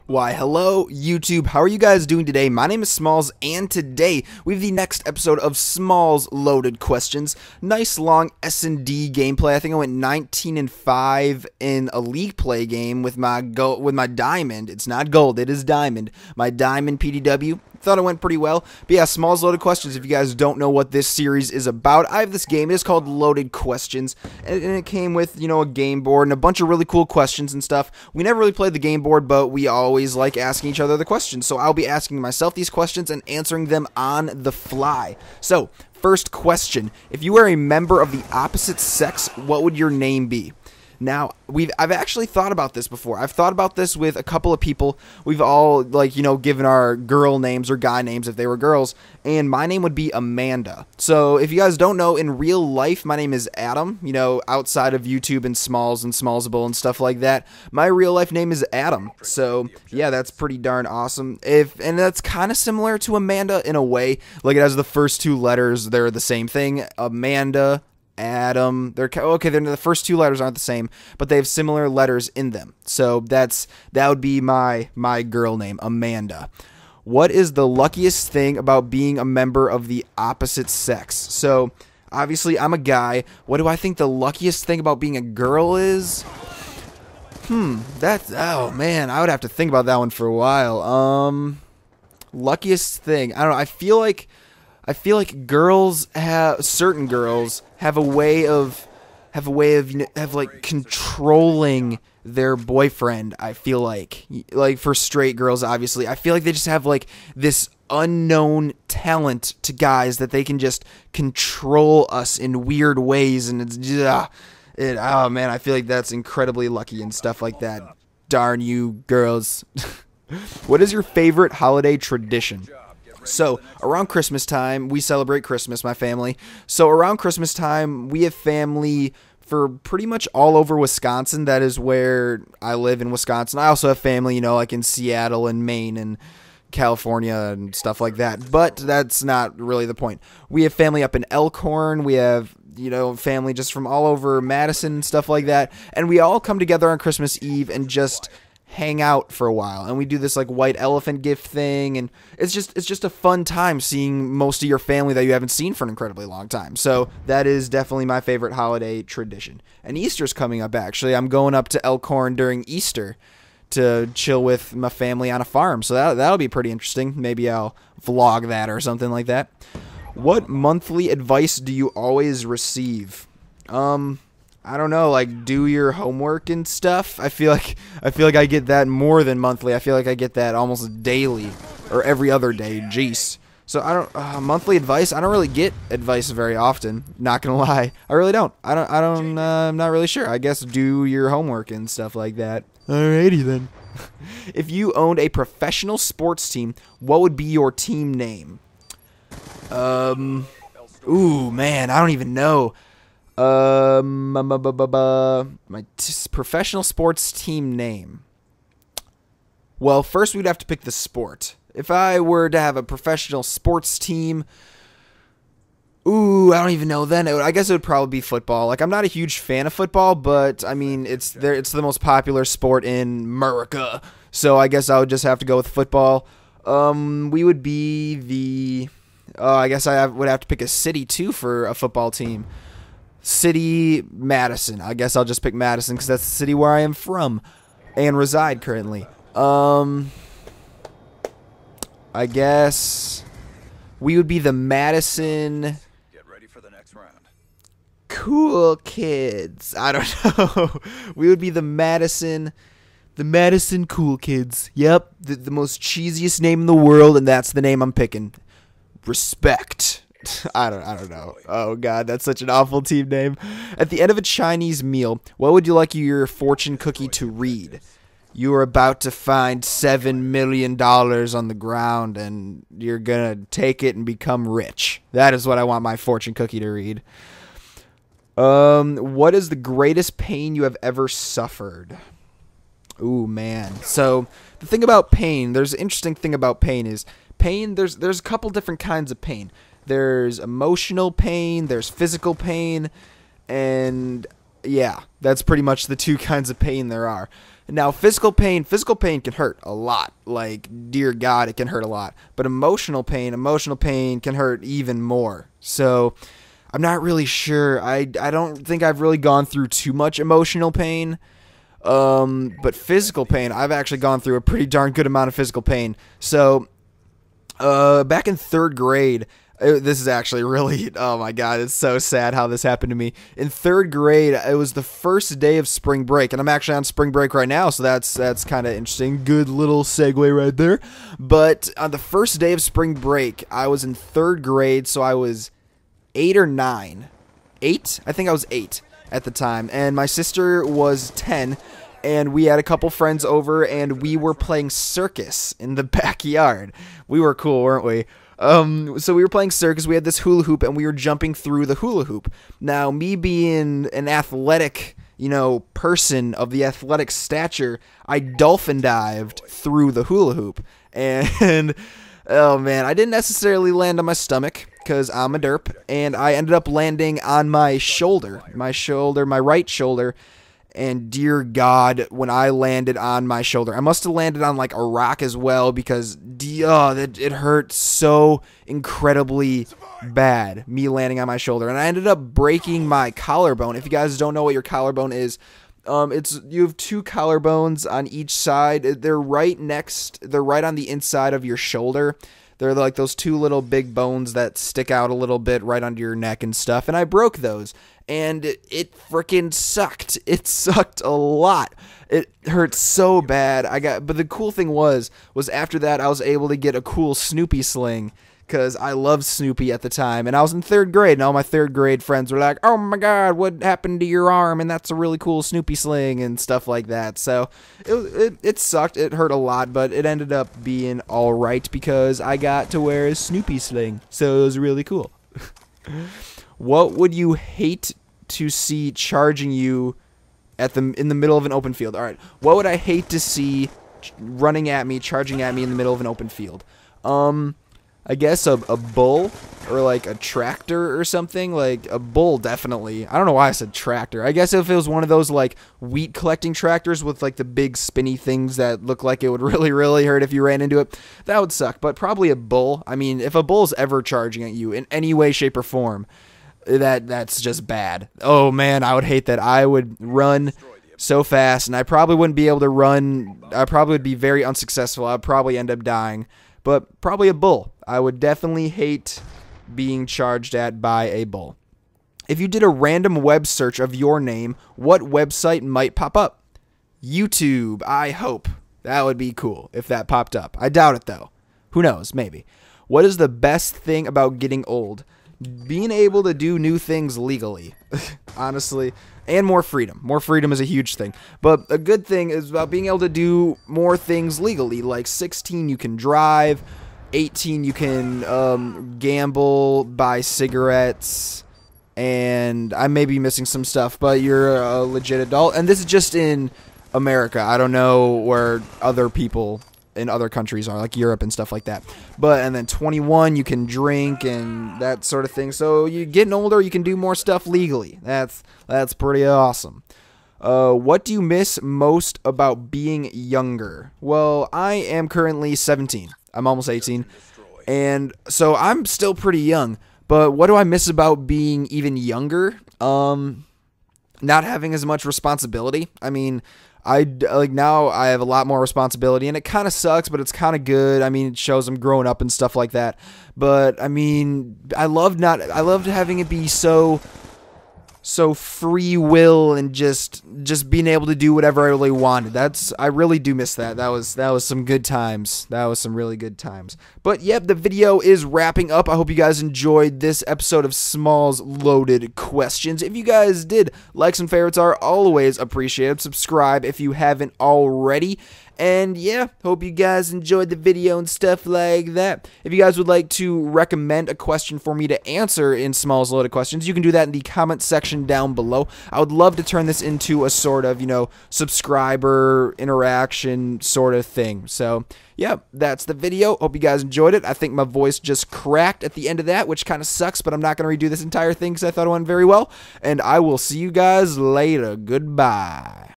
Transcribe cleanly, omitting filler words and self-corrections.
Why, hello, YouTube. How are you guys doing today? My name is Smallz, and today we have the next episode of Smallz Loaded Questions. Nice long S&D gameplay. I think I went 19-5 in a league play game with my diamond. It's not gold, it is diamond. My diamond PDW. Thought it went pretty well. But yeah, Smallz Loaded Questions. If you guys don't know what this series is about, I have this game. It is called Loaded Questions, and it came with, you know, a game board and a bunch of really cool questions and stuff. We never really played the game board, but we always like asking each other the questions. So I'll be asking myself these questions and answering them on the fly. So, first question. If you were a member of the opposite sex, what would your name be? Now, I've actually thought about this before. I've thought about this with a couple of people. We've all, like, you know, given our girl names or guy names if they were girls, and my name would be Amanda. So, if you guys don't know, in real life, my name is Adam, you know, outside of YouTube and Smallz and Smallzable and stuff like that. My real life name is Adam. So, yeah, that's pretty darn awesome. And that's kind of similar to Amanda in a way. Like, it has the first two letters, they're the same thing. Amanda, Adam, the first two letters aren't the same, but they have similar letters in them. So that would be my girl name, Amanda. What is the luckiest thing about being a member of the opposite sex? So obviously I'm a guy. What do I think the luckiest thing about being a girl is? Oh man, I would have to think about that one for a while. Luckiest thing, I don't know. I feel like certain girls have a way of controlling their boyfriend. I feel like for straight girls, obviously, I feel like they just have like this unknown talent to guys that they can just control us in weird ways, and oh man, I feel like that's incredibly lucky and stuff like that. Darn you, girls. What is your favorite holiday tradition? So, around Christmas time, we celebrate Christmas, my family. So, around Christmas time, we have family for pretty much all over Wisconsin. That is where I live in Wisconsin. I also have family, you know, like in Seattle and Maine and California and stuff like that. But that's not really the point. We have family up in Elkhorn. We have, you know, family just from all over Madison and stuff like that. And we all come together on Christmas Eve and just hang out for a while, and we do this like white elephant gift thing, and it's just a fun time seeing most of your family that you haven't seen for an incredibly long time. So that is definitely my favorite holiday tradition. And Easter's coming up, actually. I'm going up to Elkhorn during Easter to chill with my family on a farm, so that'll be pretty interesting. Maybe I'll vlog that or something like that. What monthly advice do you always receive? I don't know, like, do your homework and stuff. I feel like I get that more than monthly. I feel like I get that almost daily or every other day. Jeez. So I don't monthly advice. I don't really get advice very often. Not gonna lie, I really don't. I'm not really sure. I guess do your homework and stuff like that. Alrighty then. If you owned a professional sports team, what would be your team name? Ooh man, I don't even know. Professional sports team name. Well, first we'd have to pick the sport. If I were to have a professional sports team, I don't even know then. I guess it would probably be football. Like, I'm not a huge fan of football, but I mean, it's the most popular sport in America. So I guess I would just have to go with football. We would be I guess I would have to pick a city too for a football team. City, Madison. I guess I'll just pick Madison because that's the city where I am from and reside currently. I guess we would be the Madison. Get ready for the next round. Cool Kids. I don't know. We would be the Madison Cool Kids. Yep, the most cheesiest name in the world, and that's the name I'm picking. Respect. I don't know. Oh god, that's such an awful team name. At the end of a Chinese meal, what would you like your fortune cookie to read? You are about to find $7 million on the ground, and you're gonna take it and become rich. That is what I want my fortune cookie to read. What is the greatest pain you have ever suffered? Ooh man. So the thing about pain, there's an interesting thing about pain is there's a couple different kinds of pain. There's emotional pain, there's physical pain, and yeah, that's pretty much the two kinds of pain there are. Now, physical pain can hurt a lot. Like, dear God, it can hurt a lot. But emotional pain can hurt even more. So, I'm not really sure. I don't think I've really gone through too much emotional pain. But physical pain, I've actually gone through a pretty darn good amount of physical pain. So, back in 3rd grade, this is actually really, oh my God, it's so sad how this happened to me. In 3rd grade, it was the first day of spring break, and I'm actually on spring break right now, so that's kind of interesting. Good little segue right there. But on the first day of spring break, I was in 3rd grade, so I was 8 or 9. 8? I think I was 8 at the time, and my sister was 10, and we had a couple friends over, and we were playing circus in the backyard. We were cool, weren't we? So we were playing circus, we had this hula hoop, and we were jumping through the hula hoop. Now, me being an athletic, person of the athletic stature, I dolphin dived through the hula hoop. And, oh man, I didn't necessarily land on my stomach, because I'm a derp, and I ended up landing on my shoulder, my right shoulder. And dear God, when I landed on my shoulder, I must have landed on like a rock as well, because it hurt so incredibly bad, me landing on my shoulder. And I ended up breaking my collarbone. If you guys don't know what your collarbone is, you have 2 collarbones on each side. They're right on the inside of your shoulder. They're like those 2 little big bones that stick out a little bit right under your neck and stuff. And I broke those. And it freaking sucked. It sucked a lot. It hurt so bad. But the cool thing was after that I was able to get a cool Snoopy sling, because I loved Snoopy at the time. And I was in 3rd grade, and all my 3rd grade friends were like, "Oh my God, what happened to your arm? And that's a really cool Snoopy sling," and stuff like that. So it sucked. It hurt a lot, but it ended up being all right because I got to wear a Snoopy sling. So it was really cool. What would you hate to see charging you in the middle of an open field? All right. What would I hate to see charging at me in the middle of an open field? I guess a bull, or like a tractor or something. Like a bull, definitely. I don't know why I said tractor. I guess if it was one of those like wheat collecting tractors with like the big spinny things that look like it would really, really hurt if you ran into it, that would suck. But probably a bull. I mean, if a bull's ever charging at you in any way, shape, or form, that's just bad. Oh man, I would hate that. I would run so fast, and I probably wouldn't be able to run. I probably would be very unsuccessful. I'd probably end up dying. But probably a bull. I would definitely hate being charged at by a bull. If you did a random web search of your name, what website might pop up? YouTube, I hope. That would be cool if that popped up. I doubt it though. Who knows? Maybe. What is the best thing about getting old? Being able to do new things legally, honestly, and more freedom. More freedom is a huge thing. But a good thing is about being able to do more things legally. Like 16, you can drive. 18, you can gamble, buy cigarettes, and I may be missing some stuff, but you're a legit adult. And this is just in America. I don't know where other people in other countries are, like Europe and stuff like that. And then 21, you can drink and that sort of thing. So you're getting older, you can do more stuff legally. That's pretty awesome. What do you miss most about being younger? Well, I am currently 17. I'm almost 18. And so I'm still pretty young. But what do I miss about being even younger? Not having as much responsibility. I mean, now I have a lot more responsibility, and it kind of sucks, but it's kind of good. I mean, it shows I'm growing up and stuff like that. But I mean, I loved having it be so free will and just being able to do whatever I really wanted. I really do miss that. That was some good times. That was some really good times. But yep, the video is wrapping up. I hope you guys enjoyed this episode of Smallz Loaded Questions. If you guys did, likes and favorites are always appreciated. Subscribe if you haven't already. And yeah, hope you guys enjoyed the video and stuff like that. If you guys would like to recommend a question for me to answer in Smallz Loaded Questions, you can do that in the comment section down below. I would love to turn this into a sort of, subscriber interaction sort of thing. So yeah, that's the video. Hope you guys enjoyed it. I think my voice just cracked at the end of that, which kind of sucks, but I'm not going to redo this entire thing because I thought it went very well. And I will see you guys later. Goodbye.